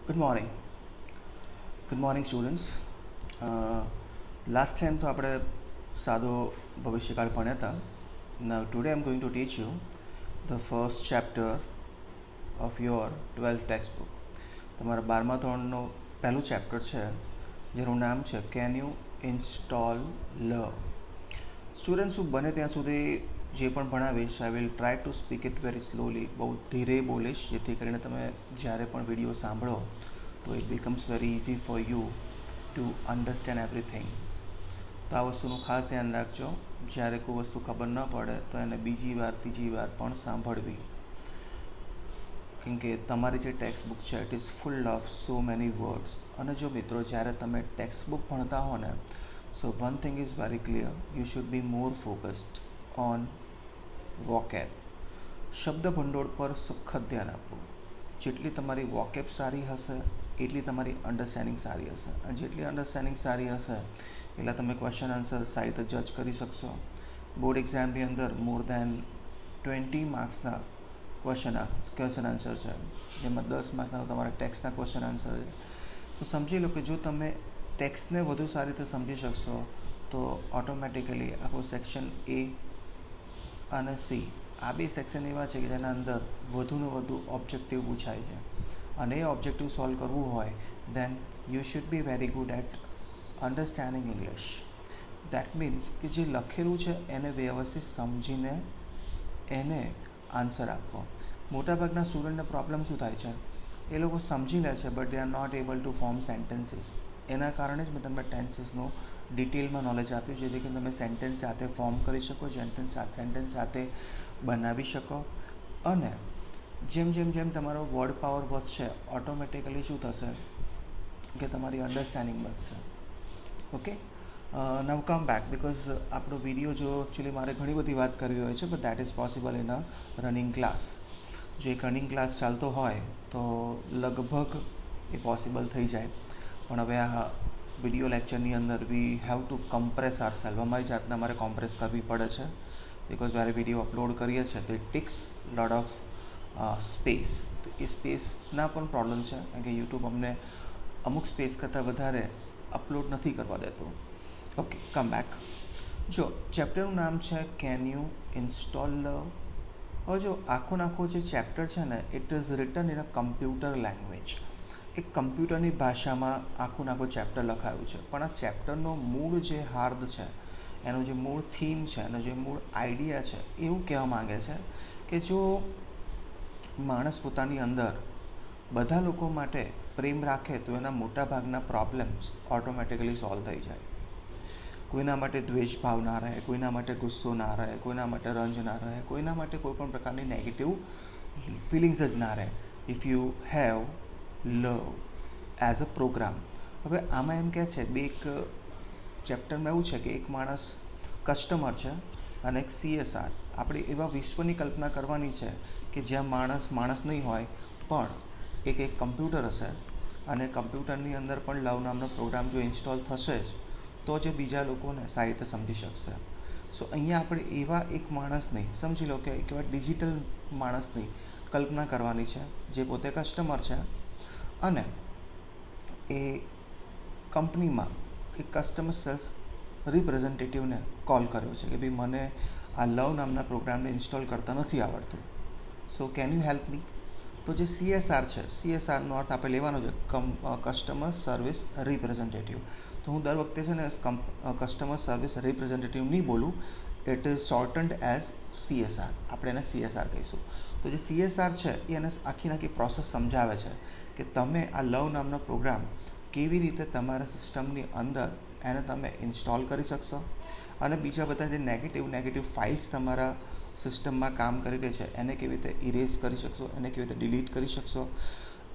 Good morning. Good morning, students. Last time तो આપણે સાદો ભવિષ્યકાળ ભણ્યા હતા. Now today I'm going to teach you the first chapter of your 12th textbook. તમારા 12મા ધોરણનો પહેલું ચેપ્ટર છે જેનું નામ છે can you install love. Students હું બને ત્યાં સુધી જે પણ ભણાવીશ I will try to speak it very slowly, બહુ ધીરે બોલીશ જેથી કરીને તમે જ્યારે પણ વિડીયો સાંભળો તો it becomes very easy for you to understand everything. તો આ વસ્તુનું ખાસ ધ્યાન રાખજો. જ્યારે કોઈ વસ્તુ ખબર ન પડે તો એને બીજી વાર ત્રીજી વાર પણ સાંભળવી, કેમ કે તમારી જે ટેક્સ્ટ બુક છે it is full of so many words. અને જો મિત્રો જ્યારે તમે ટેક્સ્ટ બુક ભણતા હો ને, so one thing is very clear, you should be more focused on vocab. શબ્દ ભંડોળ પર સખત ધ્યાન આપવું. જેટલી તમારી વોકેબ સારી હશે એટલી તમારી અન્ડરસ્ટેન્ડિંગ સારી હશે, અને જેટલી અન્ડરસ્ટેન્ડિંગ સારી હશે એટલે તમે ક્વેશ્ચન આન્સર સારી રીતે જજ કરી શકશો. બોર્ડ એક્ઝામની અંદર મોર દેન 20 માર્ક્સના ક્વેશ્ચન આન્સર છે, જેમાં 10 માર્કના તમારા ટેક્સ્ટના ક્વેશ્ચન આન્સર છે. તો સમજી લો કે જો તમે ટેક્સ્ટને વધુ સારી રીતે સમજી શકશો તો ઓટોમેટિકલી આખું સેક્શન એ અને સી, આ બે સેક્શન એવા છે કે જેના અંદર વધુને વધુ ઓબ્જેક્ટિવ પૂછાય છે, અને એ ઓબ્જેક્ટિવ સોલ્વ કરવું હોય then you should be very good at understanding English. That means કે જે લખેલું છે એને વ્યવસ્થિત સમજીને એને આન્સર આપવો. મોટાભાગના સ્ટુડન્ટને પ્રોબ્લેમ શું થાય છે, એ લોકો સમજી લે છે but they are not able to form sentences. એના કારણે જ મેં તમને ટેન્સીસનું ડિટેલમાં નોલેજ આપ્યું, જેથી કરીને તમે સેન્ટેન્સ સાથે ફોર્મ કરી શકો, સેન્ટેન્સ સાથે બનાવી શકો. અને જેમ જેમ જેમ તમારો વર્ડ પાવર વધશે ઓટોમેટિકલી શું થશે કે તમારી અન્ડરસ્ટેન્ડિંગ વધશે. Okay, now come back, because આપણો વિડીયો જો એકચ્યુઅલી મારે ઘણી બધી વાત કરવી હોય છે, but that is possible in a running class. જો એક રનિંગ ક્લાસ ચાલતો હોય તો લગભગ એ પોસિબલ થઈ જાય, પણ હવે આ વિડીયો લેક્ચરની અંદર we have to compress our self. અમારી જાતને અમારે કોમ્પ્રેસ કરવી પડે છે, બિકોઝ જ્યારે વિડીયો અપલોડ કરીએ છીએ તો it tax lot of space. તો એ સ્પેસના પણ પ્રોબ્લેમ છે, કારણ કે યુટ્યુબ અમને અમુક સ્પેસ કરતાં વધારે અપલોડ નથી કરવા દેતું. Okay, come back. જો ચેપ્ટરનું નામ છે કેન યુ ઇન્સ્ટોલ લવ. હવે જો આખો જે ચેપ્ટર છે ને it is return in a computer language. એક કમ્પ્યુટરની ભાષામાં આખું ચેપ્ટર લખાયું છે, પણ આ ચેપ્ટરનો મૂળ જે હાર્દ છે, એનો જે મૂળ થીમ છે, એનો જે મૂળ આઈડિયા છે, એવું કહેવા માંગે છે કે જો માણસ પોતાની અંદર બધા લોકો માટે પ્રેમ રાખે તો એના મોટાભાગના પ્રોબ્લેમ્સ ઓટોમેટિકલી સોલ્વ થઈ જાય. કોઈના માટે દ્વેષ ભાવ ના રહે, કોઈના માટે ગુસ્સો ના રહે, કોઈના માટે રંજ ના રહે, કોઈના માટે કોઈ પણ પ્રકારની નેગેટિવ ફિલિંગ્સ જ ના રહે, if you have love as a program. હવે આમાં એમ કહે છે, એક ચેપ્ટરમાં એવું છે કે એક માણસ કસ્ટમર છે અને એક CSR. આપણે એવા વિશ્વની કલ્પના કરવાની છે કે જ્યાં માણસ નહીં હોય, પણ એક કમ્પ્યુટર હશે, અને કમ્પ્યુટરની અંદર પણ લવ નામનો પ્રોગ્રામ જો ઇન્સ્ટોલ થશે જ તો જે બીજા લોકોને સારી રીતે સમજી શકશે. સો અહીંયા આપણે એવા એક માણસની, સમજી લો કે એક એવા ડિજિટલ માણસની કલ્પના કરવાની છે જે પોતે કસ્ટમર છે અને એ કંપનીમાં એક કસ્ટમર સેલ્સ રિપ્રેઝેન્ટેટિવને કોલ કર્યો છે કે ભાઈ મને આ લવ નામના પ્રોગ્રામને ઇન્સ્ટોલ કરતા નથી આવડતું, સો કેન યુ હેલ્પ મી. તો જે CSR છે, CSRનો અર્થ આપણે લેવાનો છે કસ્ટમર સર્વિસ રિપ્રેઝેન્ટેટિવ. તો હું દર વખતે છે ને કસ્ટમર સર્વિસ રિપ્રેઝેન્ટેટિવ નહીં બોલું, ઇટ ઇઝ શોર્ટન્ડ એઝ CSR. આપણે એને CSR કહીશું. તો જે CSR છે એ એને આખી પ્રોસેસ સમજાવે છે કે તમે આ લવ નામનો પ્રોગ્રામ કેવી રીતે તમારા સિસ્ટમની અંદર એને તમે ઇન્સ્ટોલ કરી શકશો, અને બીજા બધા જે નેગેટિવ ફાઇલ્સ તમારા સિસ્ટમમાં કામ કરી રહી છે એને કેવી રીતે ઇરેઝ કરી શકશો, એને કેવી રીતે ડિલીટ કરી શકશો,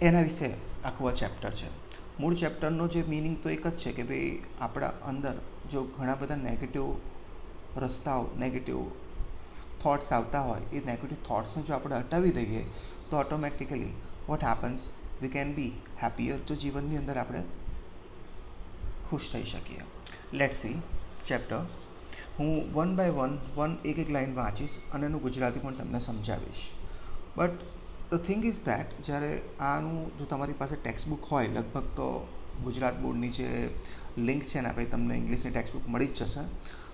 એના વિશે આખું આ ચેપ્ટર છે. મૂળ ચેપ્ટરનો જે મિનિંગ તો એક જ છે કે ભાઈ આપણા અંદર જો ઘણા બધા નેગેટિવ રસ્તાઓ, નેગેટિવ થોટ્સ આવતા હોય, એ નેગેટિવ થોટ્સને જો આપણે હટાવી દઈએ તો automatically what happens, we can be happier. તો જીવનની અંદર આપણે ખુશ થઈ શકીએ. Let's see chapter. હું વન બાય વન એક લાઈન વાંચીશ અને એનું ગુજરાતી પણ તમને સમજાવીશ. But the thing is that જ્યારે આનું જો તમારી પાસે ટેક્સ્ટ બુક હોય, લગભગ તો ગુજરાત બોર્ડની જે લિંક છે ને ભાઈ તમને ઇંગ્લિશની ટેક્સ્ટ બુક મળી જ જશે.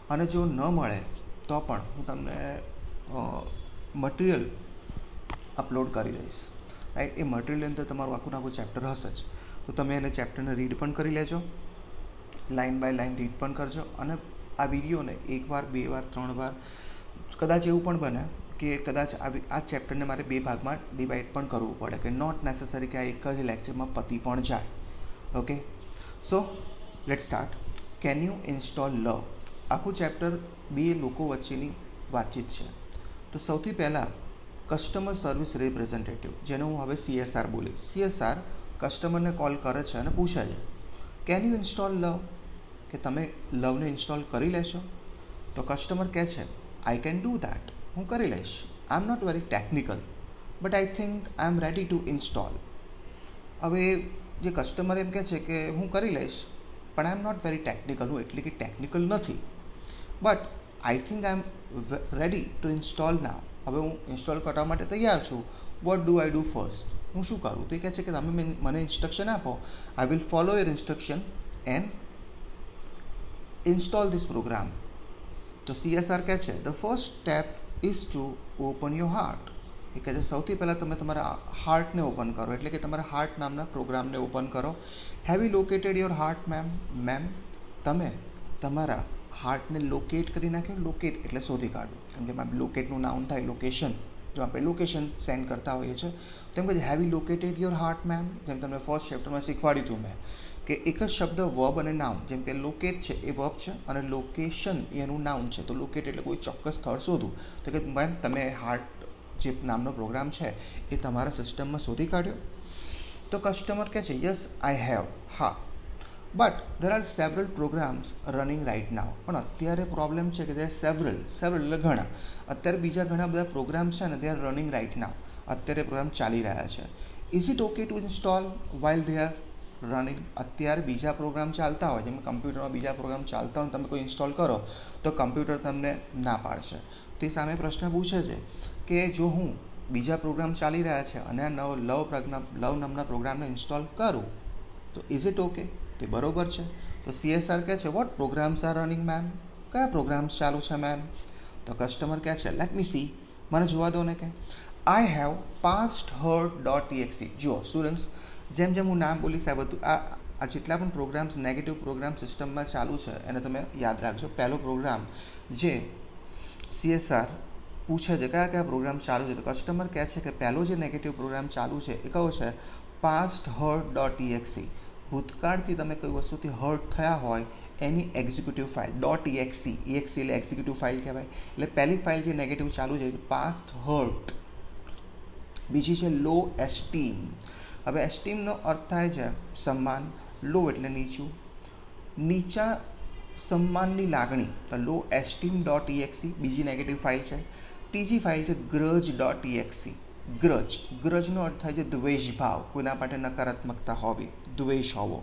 અને જો ન મળે તો પણ હું તમને મટિરિયલ અપલોડ કરી દઈશ, રાઈટ. એ મટિરિયલની અંદર તમારું આખું ચેપ્ટર હશે જ, તો તમે એને ચેપ્ટરને રીડ પણ કરી લેજો, લાઇન બાય લાઇન રીડ પણ કરજો. અને આ વિડીયોને 1 વાર 2 વાર 3 વાર, કદાચ એવું પણ બને કે કદાચ આ ચેપ્ટરને મારે 2 ભાગમાં ડિવાઈડ પણ કરવું પડે, કે નોટ નેસેસરી કે આ એક જ લેક્ચરમાં પતી પણ જાય. Okay, so let start. Can you install love? આખું ચેપ્ટર 2 લોકો વચ્ચેની વાતચીત છે. તો સૌથી પહેલાં કસ્ટમર સર્વિસ રિપ્રેઝેન્ટેટિવ, જેને હું હવે CSR બોલીશ. CSR કસ્ટમરને કોલ કરે છે અને પૂછે છે, કેન યુ ઇન્સ્ટોલ લવ? કે તમે લવને ઇન્સ્ટોલ કરી લેશો? તો કસ્ટમર કહે છે, આઈ કેન ડૂ દેટ. હું કરી લઈશ. I am not very technical, but I think I am ready to install. હવે જે કસ્ટમર એમ કહે છે કે હું કરી લઈશ, પણ I am not very technical, હું એટલી કે ટેકનિકલ નથી, but I think I am ready to install now. હવે હું ઇન્સ્ટોલ કરવા માટે તૈયાર છું. What do I do first? હું શું કરું? તો એ કહે છે કે તમે મને ઇન્સ્ટ્રક્શન આપો, I will follow your instruction and install this program. તો CSR કહે છે, the first step is to open your heart. એ કહે છે સૌથી પહેલાં તમે તમારા હાર્ટને ઓપન કરો, એટલે કે તમારા હાર્ટ નામના પ્રોગ્રામને ઓપન કરો. Have you located your heart ma'am? તમે તમારા હાર્ટને લોકેટ કરી નાખ્યો. લોકેટ એટલે શોધી કાઢવું. જેમ કે લોકેટનું નાઉન થાય લોકેશન. જો આપણે લોકેશન સેન્ડ કરતા હોઈએ છીએ તો એમ કહે છે, have you located your heart ma'am? જેમ તમને ફર્સ્ટ ચેપ્ટરમાં શીખવાડ્યું હતું મેં, કે એક જ શબ્દ વર્બ અને નાઉન. જેમ કે લોકેટ છે એ વર્બ છે અને લોકેશન એનું નાઉન છે. તો લોકેટ એટલે કોઈ ચોક્કસ સ્થળ શોધવું. તો કે મેમ તમે હાર્ટ જે નામનો પ્રોગ્રામ છે એ તમારા સિસ્ટમમાં શોધી કાઢ્યો? તો કસ્ટમર કહે છે, યસ આઈ હેવ. હા, but there are several programs running right now. પણ અત્યારે પ્રોબ્લેમ છે કે દે આર સેવરલ એટલે ઘણા. અત્યારે બીજા ઘણા બધા પ્રોગ્રામ છે ને, they are running right now. અત્યારે પ્રોગ્રામ ચાલી રહ્યા છે. Is it okay to install while they are running? અત્યારે બીજા પ્રોગ્રામ ચાલતા હોય, જેમ કમ્પ્યુટરમાં બીજા પ્રોગ્રામ ચાલતા હોય, તમે કોઈ ઇન્સ્ટોલ કરો તો કમ્પ્યુટર તમને ના પાડશે. તે સામે પ્રશ્ન પૂછે છે કે જો હું બીજા પ્રોગ્રામ ચાલી રહ્યા છે અને આ લવ નામના પ્રોગ્રામને ઇન્સ્ટોલ કરું તો ઇઝ ઇટ ઓકે? તે બરોબર છે. તો CSR કહે છે, what programs are running ma'am? કયા પ્રોગ્રામ્સ ચાલુ છે મેમ? તો કસ્ટમર કહે છે, લેટ મી સી, મને જોવા દો ને. કે આઈ હેવ પાસ્ટ hurt.exe. જુઓ સ્ટુડન્ટ્સ, જેમ જેમ હું નામ બોલીશ આ બધું આ જેટલા પણ પ્રોગ્રામ્સ નેગેટિવ પ્રોગ્રામ સિસ્ટમમાં ચાલુ છે એને તમે યાદ રાખજો. પહેલો પ્રોગ્રામ જે CSR પૂછે છે કયા કયા પ્રોગ્રામ ચાલુ છે, તો કસ્ટમર કહે છે કે પહેલો જે નેગેટિવ પ્રોગ્રામ ચાલુ છે એ કયો છે? Past hurt.exe. ભૂતકાળથી તમે કોઈ વસ્તુથી હર્ટ થયા હોય એની એક્ઝિક્યુટિવ ફાઇલ .exe. exe એટલે એક્ઝિક્યુટિવ ફાઇલ કહેવાય. એટલે પહેલી ફાઇલ જે નેગેટિવ ચાલુ છે પાસ્ટ હર્ટ. બીજી છે લો એસ્ટીમ. હવે એસ્ટીમનો અર્થ થાય છે સન્માન. લો એટલે નીચું, નીચા સન્માનની લાગણી. તો લો એસ્ટીમ.exe બીજી નેગેટિવ ફાઇલ છે. ત્રીજી ફાઇલ છે grudge.exe. ગ્રજનો અર્થ થાય છે દ્વેષભાવ, કોઈના માટે નકારાત્મકતા હોવી, દ્વેષ હોવો.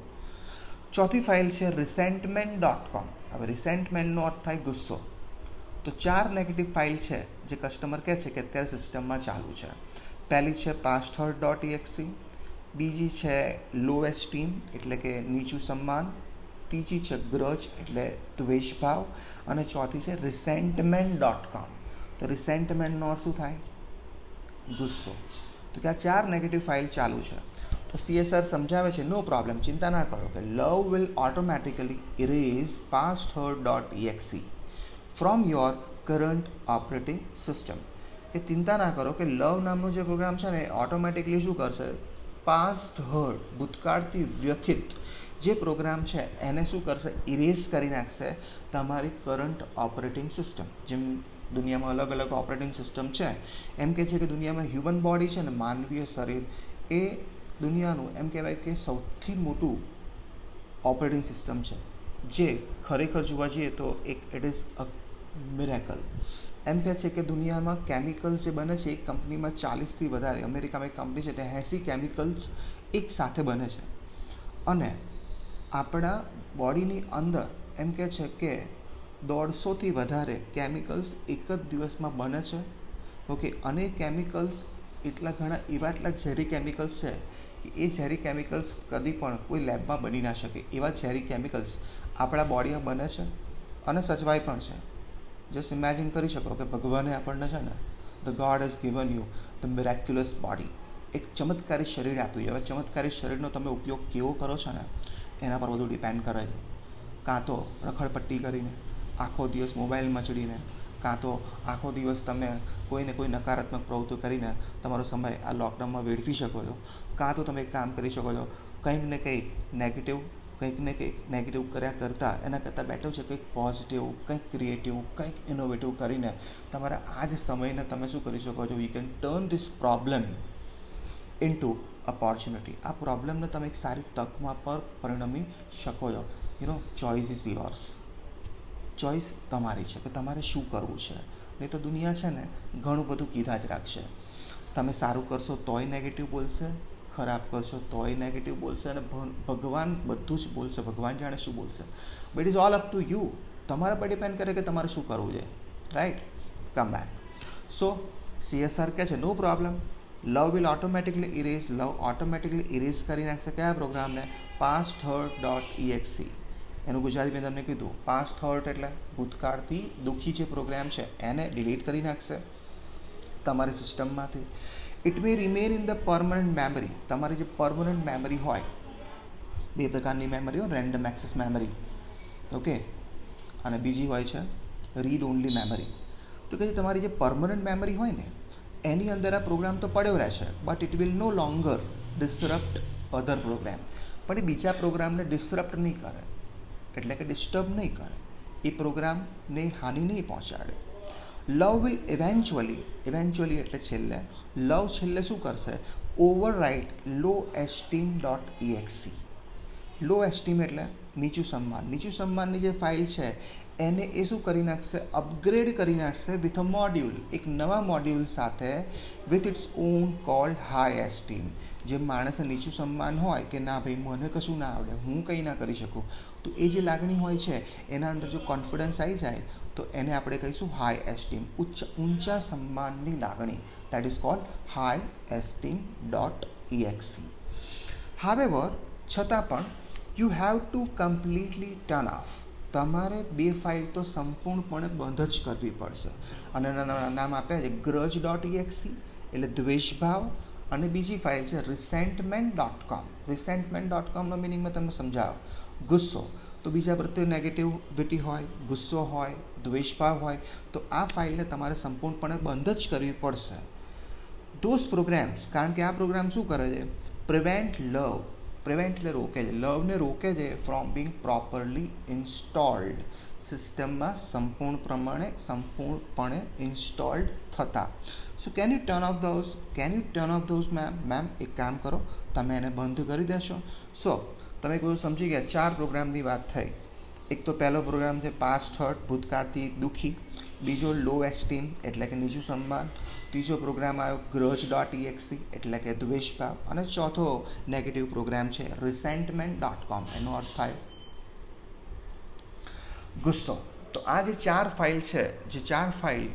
ચોથી ફાઇલ છે resentment.com. હવે રિસેન્ટમેન્ટનો અર્થ થાય ગુસ્સો. તો 4 નેગેટિવ ફાઇલ છે જે કસ્ટમર કહે છે કે અત્યારે સિસ્ટમમાં ચાલુ છે. પહેલી છે પાસ્ટ hurt.exe, બીજી છે લો એસ્ટીમ એટલે કે નીચું સન્માન, ત્રીજી છે ગ્રજ એટલે દ્વેષભાવ, અને ચોથી છે resentment.com. તો રિસેન્ટમેન્ટનો અર્થ શું થાય? ગુસ્સો. તો કે આ 4 નેગેટિવ ફાઇલ ચાલુ છે. તો CSR સમજાવે છે, નો પ્રોબ્લેમ, ચિંતા ના કરો, કે love will automatically erase past hurt.exe from your current operating system. કે ચિંતા ના કરો કે લવ નામનો જે પ્રોગ્રામ છે ને ઓટોમેટિકલી શું કરશે? પાસ્ટ હર્ટ ભૂતકાળથી વ્યથિત જે પ્રોગ્રામ છે એને શું કરશે? ઇરેઝ કરી નાખશે તમારી કરંટ ઓપરેટિંગ સિસ્ટમ. જેમ દુનિયામાં અલગ અલગ ઓપરેટિંગ સિસ્ટમ છે, એમ કે છે કે દુનિયામાં હ્યુમન બોડી છે ને, માનવીય શરીર, એ દુનિયાનું એમ કહેવાય કે સૌથી મોટું ઓપરેટિંગ સિસ્ટમ છે, જે ખરેખર જોવા જઈએ તો ઇટ ઇઝ અ મિરેકલ. એમ કહે છે કે દુનિયામાં કેમિકલ્સ જે બને છે એક કંપનીમાં 40થી વધારે, અમેરિકામાં એક કંપની છે ત્યાં 80 કેમિકલ્સ એક સાથે બને છે. અને આપણા બોડીની અંદર એમ કહે છે કે 150થી વધારે કેમિકલ્સ એક જ દિવસમાં બને છે. ઓકે, અને કેમિકલ્સ એટલા ઘણા એવા એટલા ઝેરી કેમિકલ્સ છે કે એ ઝેરી કેમિકલ્સ કદી પણ કોઈ લેબમાં બની ના શકે. એવા ઝેરી કેમિકલ્સ આપણા બોડીમાં બને છે અને સચવાય પણ છે. જસ્ટ ઇમેજિન કરી શકો કે ભગવાને આપણને છે ને, the God has given you the મિરેક્યુલસ body, એક ચમત્કારી શરીર આપ્યું છે. હવે ચમત્કારી શરીરનો તમે ઉપયોગ કેવો કરો છો ને એના પર બધું ડિપેન્ડ કરે છે. કાં તો રખડપટ્ટી કરીને, આખો દિવસ મોબાઈલ મચડીને, કાં તો આખો દિવસ તમે કોઈને કોઈ નકારાત્મક પ્રવૃત્તિ કરીને તમારો સમય આ લોકડાઉનમાં વેડફી શકો છો. કાં તો તમે એક કામ કરી શકો છો, કંઈક ને કંઈક નેગેટિવ કર્યા કરતાં એના કરતાં બેટર છે કંઈક પોઝિટિવ, કંઈક ક્રિએટિવ, કંઈક ઇનોવેટિવ કરીને તમારા આ જ સમયને તમે શું કરી શકો છો, you can turn this problem into opportunity. આ પ્રોબ્લેમને તમે એક સારી તકમાં પર પરિણમી શકો છો. Choice is yours. ચોઇસ તમારી છે કે તમારે શું કરવું છે. નહીં તો દુનિયા છે ને ઘણું બધું કીધા જ રાખશે. તમે સારું કરશો તોય નેગેટિવ બોલશે, ખરાબ કરશો તોય નેગેટિવ બોલશે, અને ભગવાન બધું જ બોલશે. ભગવાન જાણે શું બોલશે. But is all up to you. તમારા પર ડિપેન્ડ કરે કે તમારે શું કરવું છે. Right? Come back. So CSR કહે છે no problem, love will automatically erase. Love automatically erase કરી નાખશે કયા પ્રોગ્રામને? past_hurt.exe. એનું ગુજરાતી મેં તમને કીધું. past_hurt એટલે ભૂતકાળથી દુઃખી જે પ્રોગ્રામ છે એને ડિલીટ કરી નાખશે તમારી સિસ્ટમમાંથી. It may remain in the permanent memory. તમારી જે પરમનન્ટ મેમરી હોય, બે પ્રકારની મેમરી હોય, રેન્ડમ એક્સેસ મેમરી, ઓકે, અને બીજી હોય છે રીડ ઓનલી મેમરી. તો કે તમારી જે પરમનન્ટ મેમરી હોય ને એની અંદર આ પ્રોગ્રામ તો પડ્યો રહેશે, but it will no longer disrupt other program. પણ એ બીજા પ્રોગ્રામને ડિસરપ્ટ નહીં કરે, એટલે કે ડિસ્ટર્બ નહીં કરે, એ પ્રોગ્રામને હાનિ નહીં પહોંચાડે. લવ વિલ ઇવેન્ચ્યુઅલી એટલે છેલ્લે, લવ છેલ્લે શું કરશે? Overwrite low_esteem.exe. લો એસ્ટીમ એટલે નીચું સન્માન. નીચું સન્માનની જે ફાઇલ છે એને એ શું કરી નાખશે? અપગ્રેડ કરી નાખશે વિથ અ મોડ્યુલ, એક નવા મોડ્યુલ સાથે, with it's on cold high esteem. જે માણસે નીચું સન્માન હોય કે ના ભાઈ મને કશું ના આવડે, હું કંઈ ના કરી શકું, તો એ જે લાગણી હોય છે એના અંદર જો કોન્ફિડન્સ આવી જાય તો એને આપણે કહીશું હાઈ એસ્ટીમ, ઊંચા સન્માનની લાગણી. That is called high_esteem.exe. However, છતાં પણ you have to completely turn off. તમારે બે ફાઇલ તો સંપૂર્ણપણે બંધ જ કરવી પડશે. અને એના નામ આપ્યા છે grudge.exe એટલે દ્વેષભાવ, અને બીજી ફાઇલ છે resentment.com. resentment.comનો મિનિંગ મેં તમને સમજાવો. ગુસ્સો, તો બીજા પ્રત્યે નેગેટિવિટી હોય, ગુસ્સો હોય, દ્વેષભાવ હોય, તો આ ફાઇલને તમારે સંપૂર્ણપણે બંધ જ કરવી પડશે. ધોઝ પ્રોગ્રામ્સ, કારણ કે આ પ્રોગ્રામ શું કરે છે? પ્રિવેન્ટ લવ. પ્રિવેન્ટ એટલે રોકે છે, લવને રોકે છે ફ્રોમ બિંગ પ્રોપરલી ઇન્સ્ટોલ્ડ. સિસ્ટમમાં સંપૂર્ણપણે ઇન્સ્ટોલ્ડ થતા. સો can U turn off those ma'am? એક કામ કરો, તમે એને બંધ કરી દેશો. સો તમે બધું સમજી ગયા. 4 પ્રોગ્રામની વાત થઈ. એક તો પહેલો પ્રોગ્રામ છે past_hurt, ભૂતકાળથી દુઃખી. બીજો લો એસ્ટીમ એટલે કે નીચું સન્માન. ત્રીજો પ્રોગ્રામ આવ્યો grudge.exe એટલે કે દ્વેષભાવ. અને ચોથો નેગેટિવ પ્રોગ્રામ છે resentment.com, એનો અર્થ થાય ગુસ્સો. તો આ જે 4 ફાઇલ છે, જે 4 ફાઇલ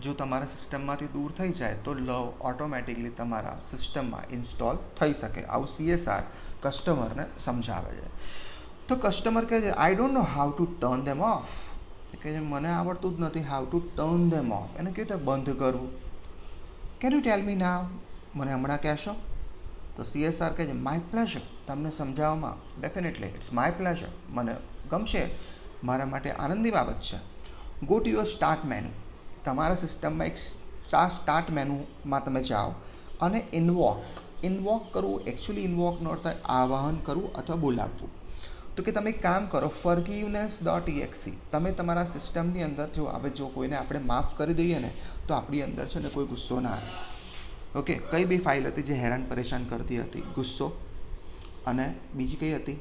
જો તમારા સિસ્ટમમાંથી દૂર થઈ જાય તો લવ ઓટોમેટિકલી તમારા સિસ્ટમમાં ઇન્સ્ટોલ થઈ શકે. આવું CSR કસ્ટમરને સમજાવે છે. તો કસ્ટમર કહે છે I don't know how to turn them off. એ કહે છે મને આવડતું જ નથી how to turn them off. એને કેવી રીતે બંધ કરવું? Can you tell me now? મને હમણાં કહેશો? તો CSR કહે છે માય પ્લેઝર. તમને સમજાવવામાં ડેફિનેટલી ઇટ્સ માય પ્લેઝર. મને ગમશે, મારા માટે આનંદની બાબત છે. Go to your start menu. તમારા સિસ્ટમમાં એક સ્ટાર્ટ મેનુમાં તમે જાઓ અને ઇન્વોક કરવું. એકચ્યુઅલી ઇન્વોકનો અર્થ થાય આવાહન કરવું અથવા બોલાવવું. તો કે તમે એક કામ કરો, forgiveness.exe. તમે તમારા સિસ્ટમની અંદર જો કોઈને આપણે માફ કરી દઈએ ને તો આપણી અંદર છે ને કોઈ ગુસ્સો ના આવે. ઓકે, કઈ બે ફાઇલ હતી જે હેરાન પરેશાન કરતી હતી? ગુસ્સો, અને બીજી કઈ હતી?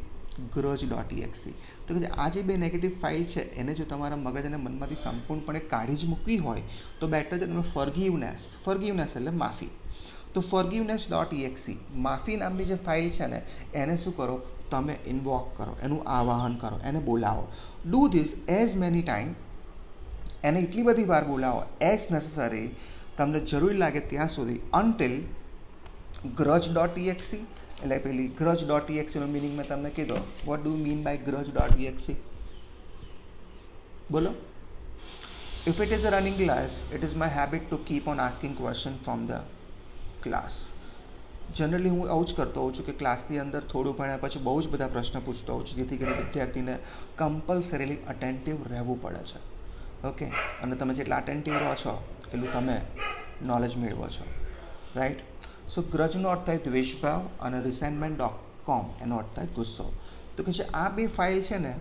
grudge.exe. તો કે આ જે બે નેગેટિવ ફાઇલ છે એને જો તમારા મગજ અને મનમાંથી સંપૂર્ણપણે કાઢી જ મૂકવી હોય તો બેટર છે તમે ફોરગીવનેસ એટલે માફી. તો forgiveness.exe, માફી નામની જે ફાઇલ છે ને એને શું કરો? તમે ઇન્વોક કરો, એનું આવાહન કરો, એને બોલાવો. Do this as many time. એને એટલી બધી વાર બોલાવો એઝ નેસેસરી તમને જરૂરી લાગે ત્યાં સુધી until grudge.exe એટલે પેલી grudge.exe નો મિનિંગ મેં તમને કીધો. What do mean by grudge.exe? બોલો. If it is a running class, it is my habit to keep on asking questions from the class. Generally હું આવું જ કરતો હોઉં છું કે ક્લાસની અંદર થોડું ભણ્યા પછી બહુ જ બધા પ્રશ્ન પૂછતો હોઉં છું, જેથી કરીને વિદ્યાર્થીને કમ્પલસરીલી અટેન્ટિવ રહેવું પડે છે. ઓકે, અને તમે જેટલા અટેન્ટિવ રહો છો એટલું તમે નોલેજ મેળવો છો, રાઈટ? સો ગ્રજનો અર્થ થાય દ્વેષભાવ અને resentment.com એનો અર્થ થાય ગુસ્સો. તો કે છે આ બે ફાઇલ છે ને,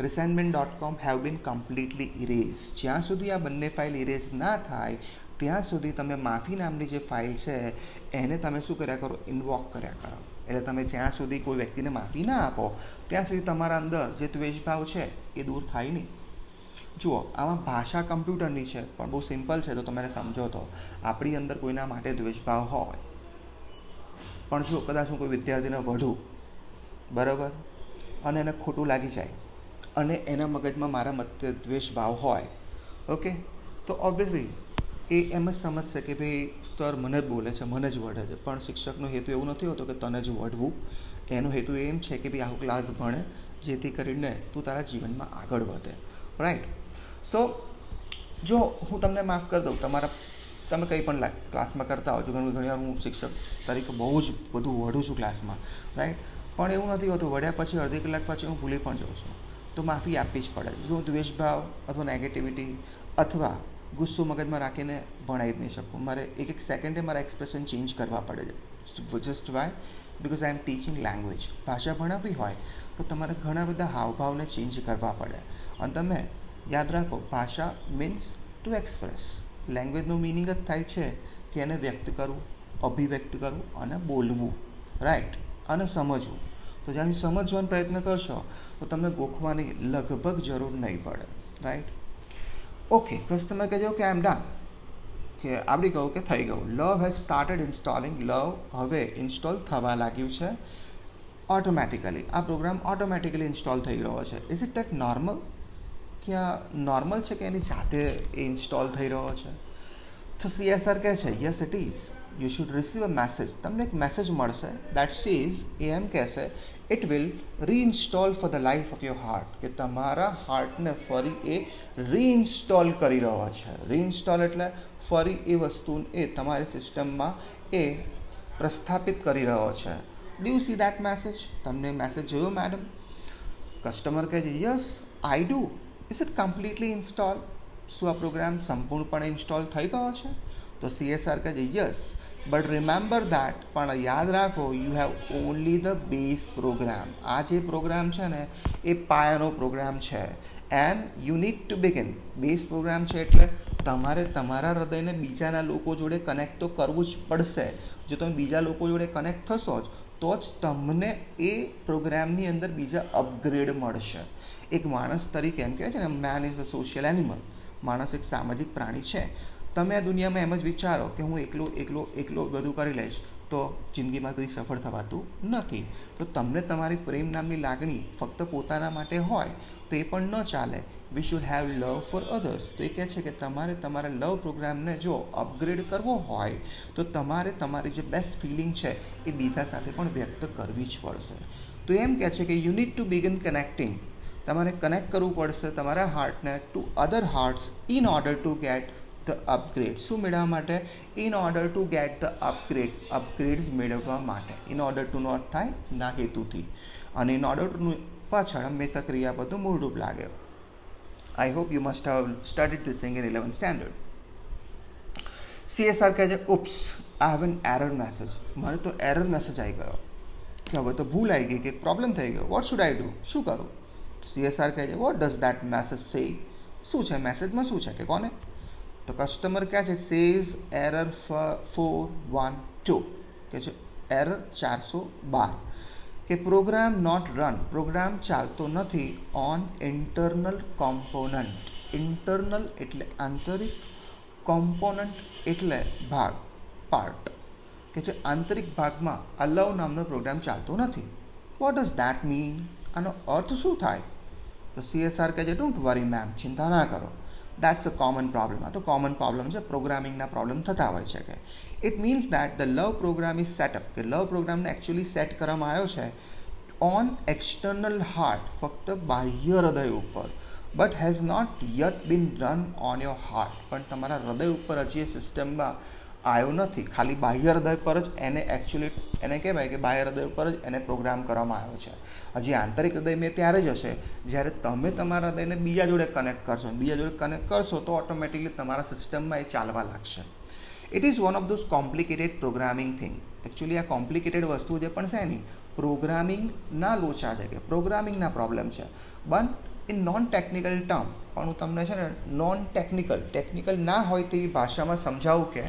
resentment.com have been completely erase. જ્યાં સુધી આ બંને ફાઇલ ઇરેઝ ના થાય ત્યાં સુધી તમે માફી નામની જે ફાઇલ છે એને તમે શું કર્યા કરો? ઇન્વોક કર્યા કરો. એટલે તમે જ્યાં સુધી કોઈ વ્યક્તિને માફી ના આપો ત્યાં સુધી તમારા અંદર જે દ્વેષભાવ છે એ દૂર થાય નહીં. જુઓ, આમાં ભાષા કમ્પ્યુટરની છે પણ બહુ સિમ્પલ છે, તો તમે સમજો તો આપણી અંદર કોઈના માટે દ્વેષભાવ હોય, પણ જો કદાચ હું કોઈ વિદ્યાર્થીને વઢું, બરાબર, અને એને ખોટું લાગી જાય અને એના મગજમાં મારા મતે દ્વેષભાવ હોય, ઓકે, તો ઓબ્વિયસલી એ એમ જ સમજશે કે ભાઈ સર મને જ બોલે છે, મને જ વઢે છે. પણ શિક્ષકનો હેતુ એવું નથી હોતો કે તને જ વઢવું. એનો હેતુ એમ છે કે ભાઈ આખું ક્લાસ ભણે, જેથી કરીને તું તારા જીવનમાં આગળ વધે, રાઈટ? સો જો હું તમને માફ કરી દઉં, તમે કંઈ પણ ક્લાસમાં કરતા હો છો, ઘણી વાર હું શિક્ષક તરીકે બહુ જ બધું વઢું છું ક્લાસમાં, રાઈટ? પણ એવું નથી હોતું, વઢ્યા પછી અડધી કલાક પછી હું ભૂલી પણ જાઉં છું, તો માફી આપવી જ પડે. જો દ્વેષભાવ અથવા નેગેટિવિટી અથવા ગુસ્સો મગજમાં રાખીને ભણાવી જ નહીં શકું. મારે એક એક સેકન્ડે મારા એક્સપ્રેશન ચેન્જ કરવા પડે છે. Just why? Because I am teaching language. ભાષા ભણાવવી હોય તો તમારે ઘણા બધા હાવભાવને ચેન્જ કરવા પડે. અને તમે યાદ રાખો, ભાષા મીન્સ ટુ એક્સપ્રેસ. લેંગ્વેજનો મિનિંગ જ થાય છે કે એને વ્યક્ત કરવું, અભિવ્યક્ત કરવું અને બોલવું, રાઈટ? અને સમજવું. તો જ્યાં સમજવાનો પ્રયત્ન કરશો તો તમને ગોખવાની લગભગ જરૂર નહીં પડે, રાઈટ? ઓકે, કસ્ટમર કહેજો કે આઈ એમ ડન, કે આવડી ગયું, કે થઈ ગયું. લવ હેઝ સ્ટાર્ટેડ ઇન્સ્ટોલિંગ. લવ હવે ઇન્સ્ટોલ થવા લાગ્યું છે ઓટોમેટિકલી. આ પ્રોગ્રામ ઓટોમેટિકલી ઇન્સ્ટોલ થઈ રહ્યો છે. Is it that normal? કે આ નોર્મલ છે કે એની જાતે એ ઇન્સ્ટોલ થઈ રહ્યો છે? તો CSR કહે છે yes it is. You should receive a message. તમને એક મેસેજ મળશે દેટ સેઝ, એ એમ કહેશે, it will reinstall for the life of your heart. કે તમારા હાર્ટને ફરી એ રીઇન્સ્ટોલ કરી રહ્યો છે. રીઇન્સ્ટોલ એટલે ફરી એ વસ્તુ એ તમારી સિસ્ટમમાં એ પ્રસ્થાપિત કરી રહ્યો છે. Do you see that message? તમને મેસેજ જોયો મેડમ? કસ્ટમર કહે છે yes I do. Is it completely install? શું આ પ્રોગ્રામ સંપૂર્ણપણે ઇન્સ્ટોલ થઈ ગયો છે? તો CSR કહે છે યસ, બટ રિમેમ્બર દેટ, પણ યાદ રાખો, you have only the base program. આ જે પ્રોગ્રામ છે ને એ પાયાનો પ્રોગ્રામ છે. And you need to begin. Base program છે એટલે તમારે તમારા હૃદયને બીજાના લોકો જોડે કનેક્ટ તો કરવું જ પડશે. જો તમે બીજા લોકો જોડે કનેક્ટ થશો જ તો જ તમને એ પ્રોગ્રામની અંદર બીજા અપગ્રેડ મળશે. એક માણસ તરીકે એમ કહેવાય છે ને, main is a social animal. માણસ એક સામાજિક પ્રાણી છે. તમે આ દુનિયામાં એમ જ વિચારો કે હું એકલો બધું કરી લઈશ તો જિંદગીમાં કદી સફળ થવાતું નથી. તો તમને તમારી પ્રેમ નામની લાગણી ફક્ત પોતાના માટે હોય તો એ પણ ન ચાલે. We should have love four others. તો એ કહે છે કે તમારે તમારા લવ પ્રોગ્રામને જો અપગ્રેડ કરવો હોય તો તમારે તમારી જે બેસ્ટ ફિલિંગ છે એ બીજા સાથે પણ વ્યક્ત કરવી જ પડશે. તો એમ કહે છે કે you need to begin connecting. તમારે કનેક્ટ કરવું પડશે તમારા હાર્ટને to other hearts in order to get the upgrade. શું મેળવવા માટે? In order to get the upgrades. Upgrades મેળવવા માટે. ઇન ઓર્ડર ટુનો અર્થ થાય ના હેતુથી, અને ઇન ઓર્ડર ટુનું પાછળ હંમેશા ક્રિયાપદનું મૂળરૂપ લાગે. I hope you must have studied this thing in 11th standard. CSR કહે છે oops, I have an error message. મને તો એરર મેસેજ આવી ગયો, કે હવે તો ભૂલ આવી ગઈ, કે પ્રોબ્લેમ થઈ ગયો. What should I do? શું કરું? CSR કહે છે વોટ ડઝ દેટ મેસેજ સે? શું છે મેસેજમાં? શું છે કે કોને? તો કસ્ટમર કહે છે સેઝ એરર 412, કે છે એરર 412, કે પ્રોગ્રામ નોટ રન. પ્રોગ્રામ ચાલતો નથી ઓન ઇન્ટરનલ કોમ્પોનન્ટ. ઇન્ટરનલ એટલે આંતરિક, કોમ્પોનન્ટ એટલે ભાગ, પાર્ટ, કે જે આંતરિક ભાગમાં અલાઉ નામનો પ્રોગ્રામ ચાલતો નથી. What does that mean? આનો અર્થ શું થાય? તો CSR કહે છે ડોન્ટ વરી મેમ, ચિંતા ના કરો. That's a common problem. આ તો કોમન પ્રોબ્લેમ છે, પ્રોગ્રામિંગના પ્રોબ્લેમ થતા હોય છે. કે it means that the love program is set up, કે લવ પ્રોગ્રામને એકચ્યુઅલી સેટ કરવામાં આવ્યો છે ઓન એક્સટર્નલ હાર્ટ, ફક્ત બાહ્ય હૃદય ઉપર, but has not yet been run on your heart. પણ તમારા હૃદય ઉપર હજી એ સિસ્ટમમાં આવ્યો નથી, ખાલી બાહ્ય હૃદય પર જ એને એકચ્યુઅલી એને કહેવાય કે બાહ્ય હૃદય ઉપર જ એને પ્રોગ્રામ કરવામાં આવ્યો છે. હજી આંતરિક હૃદય મેં ત્યારે જ હશે જ્યારે તમે તમારા હૃદયને બીજા જોડે કનેક્ટ કરશો. બીજા જોડે કનેક્ટ કરશો તો ઓટોમેટિકલી તમારા સિસ્ટમમાં એ ચાલવા લાગશે. It is one of those complicated programming thing. Actually આ કોમ્પ્લિકેટેડ વસ્તુ જે પણ છે નહીં, પ્રોગ્રામિંગના લોચા છે, કે પ્રોગ્રામિંગના પ્રોબ્લેમ છે. But in non technical term, પણ હું તમને છે ને નોન ટેકનિકલ ના હોય તેવી ભાષામાં સમજાવું કે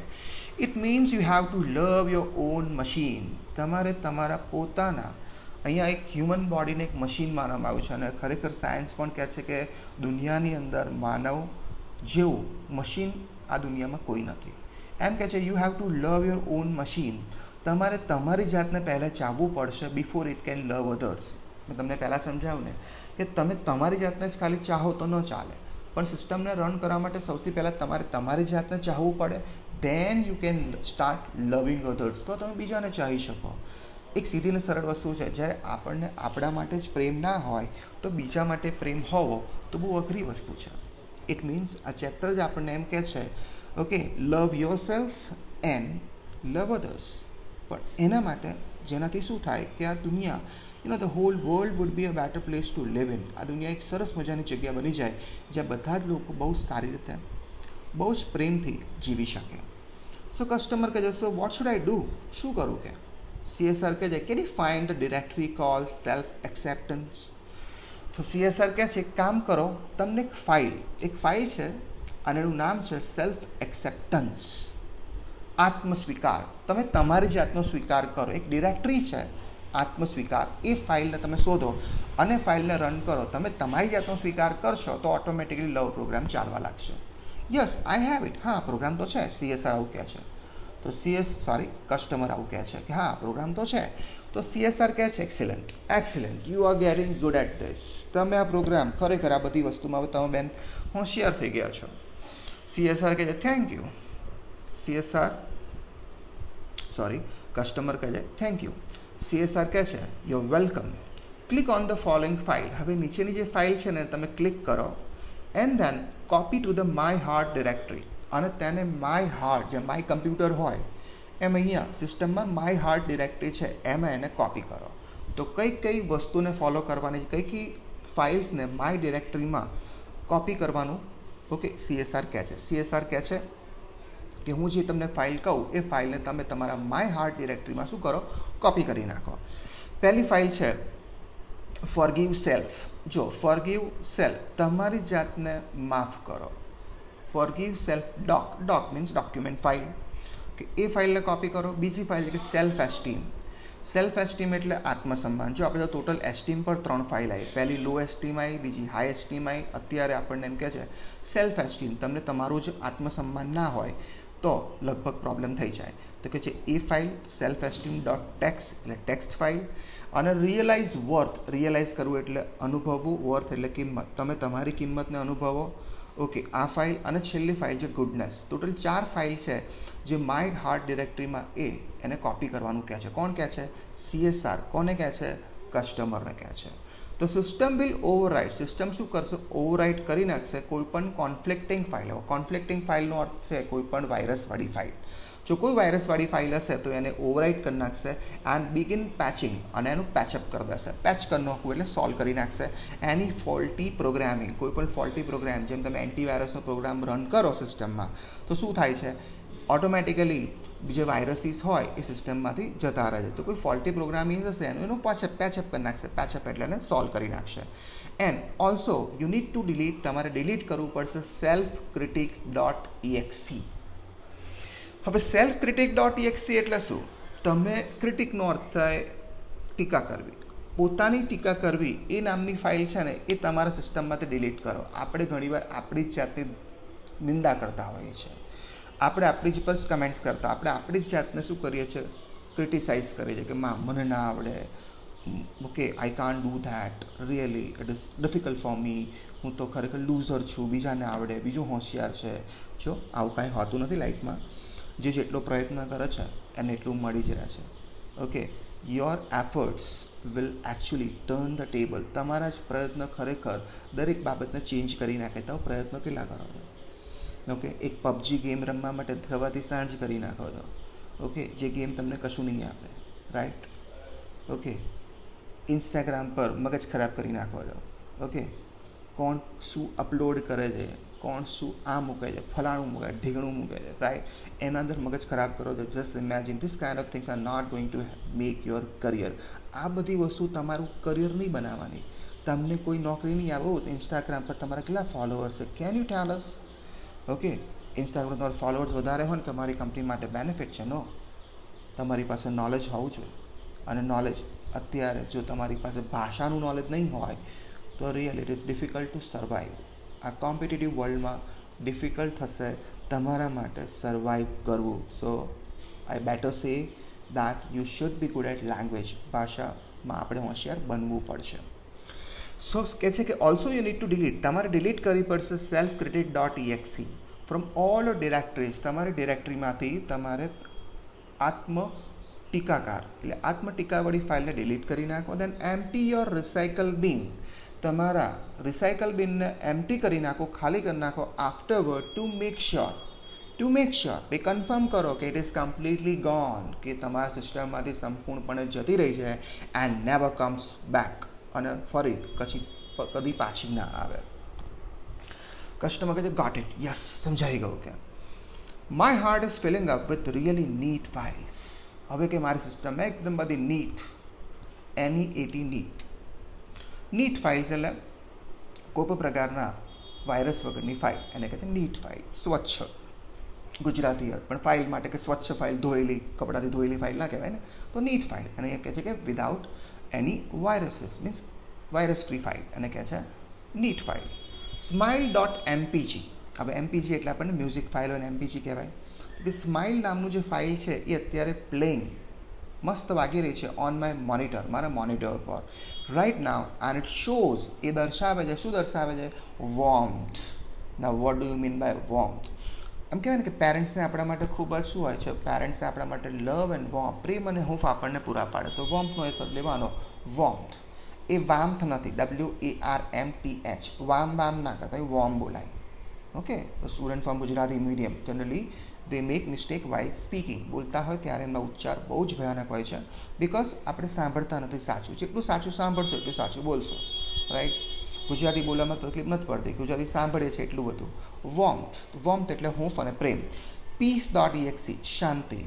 it means you have to love your own machine. તમારે તમારા પોતાના, અહીંયા એક હ્યુમન બોડીને એક મશીન માનવામાં આવ્યું છે, અને ખરેખર સાયન્સ પણ કહે છે કે દુનિયાની અંદર માનવ જેવું મશીન આ દુનિયામાં કોઈ નથી. એમ કહે છે you have to love your own machine. તમારે તમારી જાતને પહેલાં ચાહવું પડશે before it can love others. મેં તમને પહેલાં સમજાવ્યું ને કે તમે તમારી જાતને જ ખાલી ચાહો તો ન ચાલે, પણ સિસ્ટમને રન કરવા માટે સૌથી પહેલાં તમારે તમારી જાતને ચાહવું પડે. ધેન યુ કેન સ્ટાર્ટ લવિંગ અધર્સ. તો તમે બીજાને ચાહી શકો. એક સીધી ને સરળ વસ્તુ છે, જ્યારે આપણને આપણા માટે જ પ્રેમ ના હોય તો બીજા માટે પ્રેમ હોવો તો બહુ અઘરી વસ્તુ છે. ઇટ મીન્સ આ ચેપ્ટર જ આપણને એમ કહે છે okay love yourself and love others. પણ એના માટે જેનાથી શું થાય કે આ દુનિયા the whole world would be a better place to live in. આ દુનિયા એક સરસ મજાની જગ્યા બની જાય જ્યાં બધા જ લોકો બહુ સારી રીતે, બહુ જ પ્રેમથી જીવી શકે. સો કસ્ટમર કહે છે so what should I do, શું કરું કે CSR કહે છે can you find the directory call self acceptance. તો CSR કહે છે એક કામ કરો, તમને એક ફાઇલ છે અને એનું નામ છે સેલ્ફ એક્સેપ્ટન્સ, આત્મસ્વીકાર. તમે તમારી જાતનો સ્વીકાર કરો. એક ડિરેક્ટરી છે આત્મસ્વીકાર, એ ફાઇલને તમે શોધો અને ફાઇલને રન કરો. તમે તમારી જાતનો સ્વીકાર કરશો તો ઓટોમેટિકલી લવ પ્રોગ્રામ ચાલવા લાગશે. Yes I have it. હા પ્રોગ્રામ તો છે. CSR આવું કહે છે. તો કસ્ટમર આવું કહે છે કે હા પ્રોગ્રામ તો છે. તો CSR કહે છે excellent you are getting good at this. તમે આ પ્રોગ્રામ ખરેખર આ બધી વસ્તુમાં તમે બેન હોશિયાર થઈ ગયા છો. CSR કહે છે થેન્ક યુ. કસ્ટમર કહે છે થેન્ક યુ. CSR કહે છે you welcome. Click on the following file. હવે નીચેની જે ફાઇલ છે ને તમે ક્લિક કરો and then copy to the my heart directory. અને તેને માય હાર્ટ, જે માય કમ્પ્યુટર હોય એમ અહીંયા સિસ્ટમમાં માય હાર્ટ ડિરેક્ટરી છે એમાં એને કોપી કરો. તો કઈ વસ્તુને ફોલો કરવાની, કઈ ફાઇલ્સને માય ડિરેક્ટરીમાં કોપી કરવાનું. ઓકે CSR કહે છે કે હું જે તમને ફાઇલ કહું એ ફાઇલને તમે તમારા માય હાર્ટ ડિરેક્ટરીમાં શું કરો, કોપી કરી નાખો. પહેલી ફાઇલ છે ફોરગીવ સેલ્ફ. જો ફોરગીવ સેલ્ફ, તમારી જાતને માફ કરો. ફોરગીવ સેલ્ફ ડોક મીન્સ ડોક્યુમેન્ટ ફાઇલ, કે એ ફાઇલને કોપી કરો. બીજી ફાઇલ છે કે સેલ્ફ એસ્ટીમ એટલે આત્મસન્માન. જો આપણે ટોટલ એસ્ટીમ પર 3 ફાઇલ આવી. પહેલી લો એસ્ટીમ આવી, બીજી હાઈ એસ્ટીમ આવી, અત્યારે આપણને એમ કહે છે સેલ્ફ એસ્ટીમ. તમને તમારું જ આત્મસન્માન ના હોય તો લગભગ પ્રોબ્લેમ થઈ જાય. તો કે છે એ ફાઇલ સેલ્ફ એસ્ટીમ .text એટલે ટેક્સ્ટ ફાઇલ. અને રિયલાઇઝ કરવું એટલે અનુભવવું, વર્થ એટલે કિંમત, તમે તમારી કિંમતને અનુભવો. ઓકે આ ફાઇલ. અને છેલ્લી ફાઇલ છે ગુડનેસ. ટોટલ 4 ફાઇલ છે જે માય હાર્ટ ડિરેક્ટરીમાં એને કોપી કરવાનું કહે છે. કોણ કહે છે? CSR. કોને કહે છે? કસ્ટમરને કહે છે. તો સિસ્ટમ વિલ ઓવરરાઇટ. સિસ્ટમ શું કરશે? ઓવરરાઇટ કરી નાખશે કોઈ પણ કોન્ફ્લિક્ટિંગ ફાઇલ. કોન્ફ્લિક્ટિંગ ફાઇલનો અર્થ છે કોઈ પણ વાયરસવાળી ફાઇલ. જો કોઈ વાયરસવાળી ફાઇલ હશે તો એને ઓવરરાઇટ કરી નાખશે એન્ડ બિગિન પેચિંગ, અને એનું પેચઅપ કરી દેશે. પેચ કરી નાખવું એટલે સોલ્વ કરી નાખશે એની ફોલ્ટી પ્રોગ્રામિંગ. કોઈ પણ ફોલ્ટી પ્રોગ્રામ, જેમ તમે એન્ટીવાયરસનો પ્રોગ્રામ રન કરો સિસ્ટમમાં તો શું થાય છે? ઓટોમેટિકલી જે વાયરસીસ હોય એ સિસ્ટમમાંથી જતા રહે છે. તો કોઈ ફોલ્ટી પ્રોગ્રામિંગ હશે એનું પેચઅપ કરી નાખશે. પેચઅપ એટલે એને સોલ્વ કરી નાખશે. And also you need to delete, તમારે ડિલીટ કરવું પડશે selfcritic.exe. હવે selfcritic.exe એટલે શું? તમે ક્રિટિકનો અર્થ થાય ટીકા કરવી. પોતાની ટીકા કરવી એ નામની ફાઇલ છે ને એ તમારા સિસ્ટમમાંથી ડિલીટ કરો. આપણે ઘણીવાર આપણી જ જાતની નિંદા કરતા હોઈએ છીએ. આપણે આપણી જ પર કમેન્ટ્સ કરતા, આપણે આપણી જ જાતને શું કરીએ છીએ? ક્રિટિસાઇઝ કરીએ છીએ કે મને ના આવડે, okay I can't do that, really it is difficult for me, હું તો ખરેખર લૂઝર છું, બીજાને આવડે, બીજું હોશિયાર છે. જો આવું કાંઈ હોતું નથી લાઈફમાં. જે જેટલો પ્રયત્ન કરે છે એને એટલું મળી જ રહે છે. Okay, your efforts will actually turn the table. તમારા જ પ્રયત્ન ખરેખર દરેક બાબતને ચેન્જ કરી નાખે. તો પ્રયત્નો કેટલા કરો છો? ઓકે, એક પબજી ગેમ રમવા માટે સવારથી સાંજ કરી નાખો છો. ઓકે, જે ગેમ તમને કશું નહીં આપે, રાઈટ? ઓકે, ઇન્સ્ટાગ્રામ પર મગજ ખરાબ કરી નાખો છો. ઓકે, કોણ શું અપલોડ કરે છે, કોણ શું આ મૂકે છે, ફલાણું મૂકે, ઢીગણું મૂકે છે, રાઈટ? એના અંદર મગજ ખરાબ કરો છો. Just imagine this kind of things are not going to make your career. આ બધી વસ્તુ તમારું કરિયર નહીં બનાવવાની. તમને કોઈ નોકરી નહીં આવે તો ઇન્સ્ટાગ્રામ પર તમારા કેટલા ફોલોઅર્સ છે? Can you tail us? Okay, Instagram તમારા ફોલોઅર્સ વધારે હોય ને તમારી કંપની માટે બેનિફિટ છે. નો, તમારી પાસે નોલેજ હોવું જોઈએ. અને નોલેજ અત્યારે જો તમારી પાસે ભાષાનું નોલેજ નહીં હોય તો real it is difficult to survive. આ કોમ્પિટિટિવ વર્લ્ડમાં ડિફિકલ્ટ થશે તમારા માટે સર્વાઈવ કરવું. So I better say that you should be good at language. ભાષામાં આપણે હોશિયાર બનવું પડશે. સો કહે છે કે also you need to delete. તમારે ડિલીટ કરવી પડશે self critic .exe from all directories. તમારી ડિરેક્ટરીમાંથી તમારે ટીકાકાર એટલે આત્મટીકાવાળી ફાઇલને ડિલીટ કરી નાખો. દેન એમ્પ્ટી યોર રિસાયકલ બિન. તમારા રિસાયકલ બિનને એમ્પ્ટી કરી નાખો, ખાલી કરી નાખો. આફ્ટરવર્ડ to make sure A confirm કરો કે ઇટ ઇઝ કમ્પ્લીટલી ગોન, કે તમારા સિસ્ટમમાંથી સંપૂર્ણપણે જતી રહી છે એન્ડ નેવર કમ્સ બેક, અને ફરી કદી પાછી ના આવે. કસ્ટમર કહે છે ગોટ ઇટ, યસ, સમજાઈ ગયું. કે my heart is filling up with really neat files. હવે કે મારી સિસ્ટમ એકદમ બધી નીટ, NEAT નીટ ફાઇલ્સ એટલે કોઈ પણ પ્રકારના વાયરસ વગરની ફાઇલ, એને કહે છે નીટ ફાઇલ. સ્વચ્છ ગુજરાતી પણ ફાઇલ માટે કે સ્વચ્છ ફાઇલ, ધોયેલી કપડાથી ધોયેલી ફાઇલ ના કહેવાય ને, તો નીટ ફાઇલ. અને એ કહે છે કે વિધાઉટ એની viruses, means virus free file, એને કહે છે નીટ ફાઇલ. smile.mpg. હવે MPG એટલે આપણને મ્યુઝિક ફાઇલ અને MPG કહેવાય. કે સ્માઇલ નામનું જે ફાઇલ છે એ અત્યારે પ્લેઇંગ મસ્ત વાગી રહી છે ઓન માય મોનિટર, મારા મોનિટર પર right now. And it shows, એ દર્શાવે છે, શું દર્શાવે છે? Warmth. Now what do you mean by warmth? એમ કહેવાય ને કે પેરેન્ટ્સને આપણા માટે ખૂબ જ શું હોય છે? પેરેન્ટ્સને આપણા માટે લવ એન્ડ વોર્મ, પ્રેમ અને હૂંફ આપણને પૂરા પાડે. તો વોર્મથનો એક લેવાનો વોર્મથ. એ વામથ નથી, WARMTH. વામ ના કહેતા, વોર્મ બોલાય. Okay, student from Gujarati medium generally they make mistake while speaking. બોલતા હોય ત્યારે એમનો ઉચ્ચાર બહુ જ ભયાનક હોય છે, બિકોઝ આપણે સાંભળતા નથી સાચું. જેટલું સાચું સાંભળશો એટલું સાચું બોલશો, રાઈટ? ગુજરાતી બોલવામાં તકલીફ નથી પડતી, ગુજરાતી સાંભળીએ છીએ એટલું બધું. વોર્મથ એટલે હૂંફ અને પ્રેમ. peace.exe શાંતિ.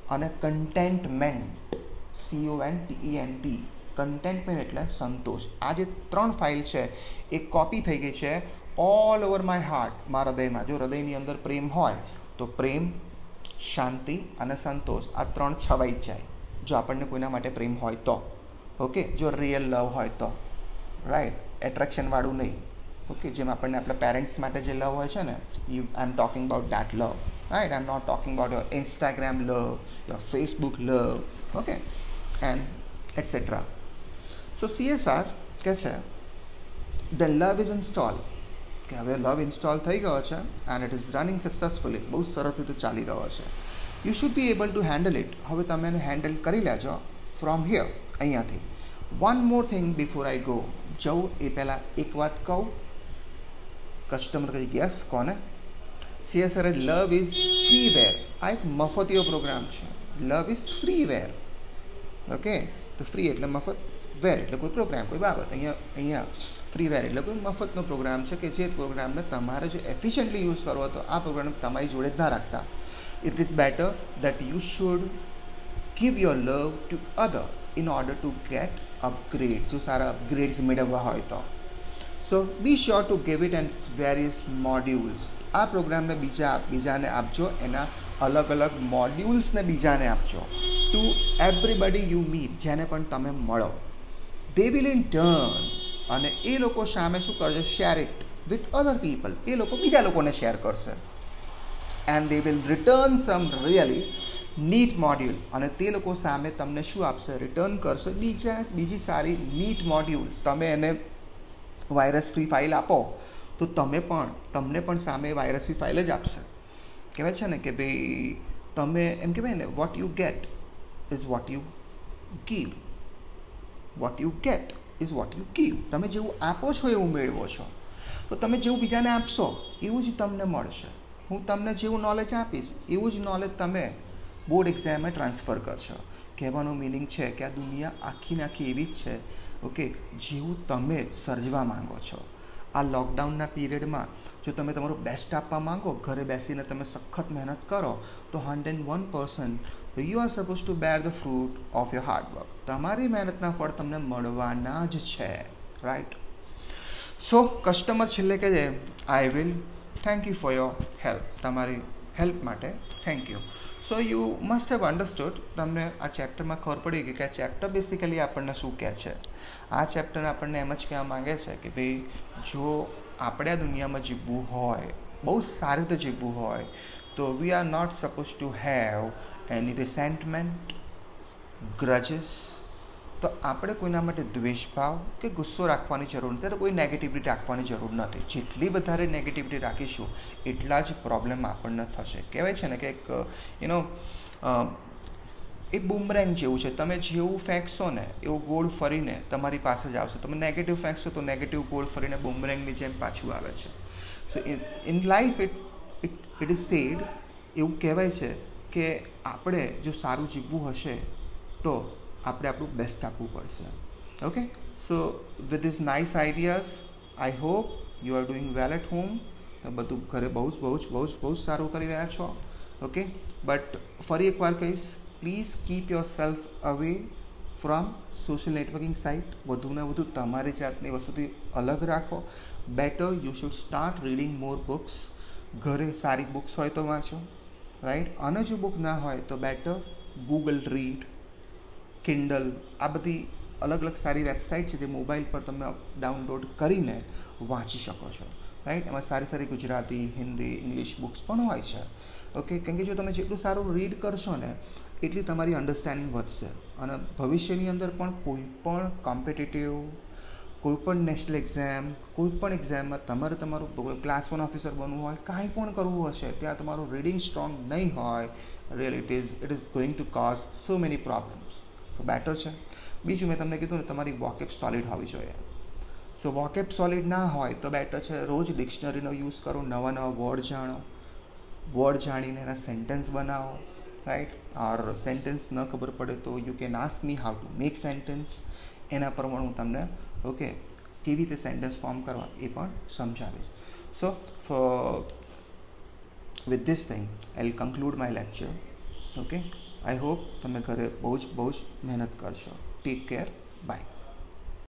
અને કન્ટેન્ટમેન્ટ, CONTENT કન્ટેન્ટમેન્ટ એટલે સંતોષ. આ જે 3 ફાઇલ છે એ કોપી થઈ ગઈ છે ઓલ ઓવર માય હાર્ટ, મારા હૃદયમાં. જો હૃદયની અંદર પ્રેમ હોય તો પ્રેમ, શાંતિ અને સંતોષ, આ 3 છવાઈ જ જાય જો આપણને કોઈના માટે પ્રેમ હોય તો. ઓકે, જો રિયલ લવ હોય તો, રાઈટ? એટ્રેક્શન વાળું નહીં. ઓકે, જેમ આપણને આપણા પેરેન્ટ્સ માટે જે લવ હોય છે ને, I am talking about that love, right? I am not talking about your Instagram love, your Facebook love, okay, and etcetera. So CSR કહે છે ધ લવ ઇઝ ઇન્સ્ટોલ, કે હવે લવ ઇન્સ્ટોલ થઈ ગયો છે and it is running successfully, બહુ સરસ રીતે ચાલી રહ્યો છે. You should be able to handle it. હવે તમે એને હેન્ડલ કરી લેજો ફ્રોમ હિયર, અહીંયાથી. One more thing before I go. જવું એ પહેલાં એક વાત કહું. કસ્ટમર કહે યસ, કોને? CSR love is freeware. આ એક મફતિયો પ્રોગ્રામ છે. Love is freeware. ઓકે, તો ફ્રી એટલે મફત, વેર એટલે કોઈ પ્રોગ્રામ, કોઈ બાબત. અહીંયા ફ્રીવેર એટલે કોઈ મફતનો પ્રોગ્રામ છે કે જે પ્રોગ્રામને તમારે જો એફિશિયન્ટલી યુઝ કરવો તો આ પ્રોગ્રામ તમારી જોડે જ ના રાખતા. It is better that you should give your love to other in order to get upgrade. જો સારા અપગ્રેડ્સ મેળવવા હોય તો. So be sure to give it and various modules. આ પ્રોગ્રામને બીજાને આપજો, એના અલગ અલગ મોડ્યુલ્સને બીજાને આપજો. ટુ એવરીબડી યુ મીટ, જેને પણ તમે મળો. દે વિલ ઇન ટર્ન, અને એ લોકો સામે શું કરશે? Share it with other people. એ લોકો બીજા લોકોને શેર કરશે. And they will return some really neat module, અને તે લોકો સામે તમને શું આપશે? રિટર્ન કરશે બીજી સારી નીટ મોડ્યુલ્સ. તમે એને વાયરસ ફ્રી ફાઇલ આપો તો તમને પણ સામે વાયરસ ફ્રી ફાઇલ જ આપશે. કહેવાય છે ને કે ભાઈ તમે એમ કહેવાય ને, what you get is what you give. What you get is what you give. તમે જેવું આપો છો એવું મેળવો છો. તો તમે જેવું બીજાને આપશો એવું જ તમને મળશે. હું તમને જેવું નોલેજ આપીશ એવું જ નોલેજ તમે બોર્ડ એક્ઝામે ટ્રાન્સફર કરશો. કહેવાનું મિનિંગ છે કે આ દુનિયા આખી નાખી એવી જ છે, ઓકે, જેવું તમે સર્જવા માંગો છો. આ લોકડાઉનના પીરિયડમાં જો તમે તમારું બેસ્ટ આપવા માંગો, ઘરે બેસીને તમે સખત મહેનત કરો, તો 101% you are suppose to bear the fruit of your hard work. તમારી મહેનતના ફળ તમને મળવાના જ છે, રાઈટ? સો કસ્ટમર છેલ્લે કહે છે, I will thank you for your help. તમારી હેલ્પ માટે thank you. So you must have understood. તમને આ ચેપ્ટરમાં ખબર પડી ગઈ કે આ ચેપ્ટર બેસિકલી આપણને શું કહે છે. આ ચેપ્ટર આપણને એમ જ કહેવા માંગે છે કે ભાઈ જો આપણે આ દુનિયામાં જીવવું હોય, બહુ સારી રીતે જીવવું હોય, તો we are not suppose to have any resentment, grudges. તો આપણે કોઈના માટે દ્વેષભાવ કે ગુસ્સો રાખવાની જરૂર નથી, ત્યારે કોઈ નેગેટિવિટી રાખવાની જરૂર નથી. જેટલી વધારે નેગેટિવિટી રાખીશું એટલા જ પ્રોબ્લેમ આપણને થશે. કહેવાય છે ને કે એક એ બૂમરેંગ જેવું છે. તમે જેવું ફેંકશો ને એવું ગોળ ફરીને તમારી પાસે જ આવશે. તમે નેગેટિવ ફેંકશો તો નેગેટિવ ગોળ ફરીને બૂમરેંગની જેમ પાછું આવે છે. So in life it is said, એવું કહેવાય છે કે આપણે જો સારું જીવવું હશે તો આપણે આપણું બેસ્ટ આપવું પડશે. Okay, so with this nice ideas I hope you are doing well at home. તમે બધું ઘરે બહુ જ સારું કરી રહ્યા છો. ઓકે, બટ ફરી એકવાર કહીશ, please keep yourself away from social networking site. વધુને વધુ તમારી જાતની વસ્તુથી અલગ રાખો. Better you should start reading more books. ઘરે સારી બુક્સ હોય તો વાંચો, રાઈટ? અને જો બુક ના હોય તો બેટર ગૂગલ રીડ, કિન્ડલ, આ બધી અલગ અલગ સારી વેબસાઇટ છે જે મોબાઈલ પર તમે ડાઉનલોડ કરીને વાંચી શકો છો, રાઈટ? એમાં સારી ગુજરાતી, હિન્દી, ઇંગ્લિશ બુક્સ પણ હોય છે. ઓકે, કેમ કે જો તમે જેટલું સારું રીડ કરશો ને એટલી તમારી અન્ડરસ્ટેન્ડિંગ વધશે. અને ભવિષ્યની અંદર પણ કોઈ પણ કોમ્પિટિટિવ, કોઈ પણ નેશનલ એક્ઝામ, કોઈ પણ એક્ઝામમાં તમારે તમારું ક્લાસ 1 ઓફિસર બનવું હોય, કાંઈ પણ કરવું હશે, ત્યાં તમારું રીડિંગ સ્ટ્રોંગ નહીં હોય, really it is going to cause so many problems. So better છે. બીજું મેં તમને કીધું ને, તમારી વોકેબ સોલિડ હોવી જોઈએ. સો વોકેબ સોલિડ ના હોય તો બેટર છે રોજ ડિક્શનરીનો યુઝ કરો, નવા વર્ડ જાણો, વર્ડ જાણીને એના સેન્ટેન્સ બનાવો, રાઈટ? ઓર સેન્ટેન્સ ન ખબર પડે તો you can ask me how to make sentence. એના પ્રમાણે હું તમને ઓકે કેવી રીતે સેન્ટેન્સ ફોર્મ કરવા એ પણ સમજાવીશ. So with this thing I will conclude my lecture. Okay, I hope તમે ઘરે બહુ જ મહેનત કરશો. Take care, by.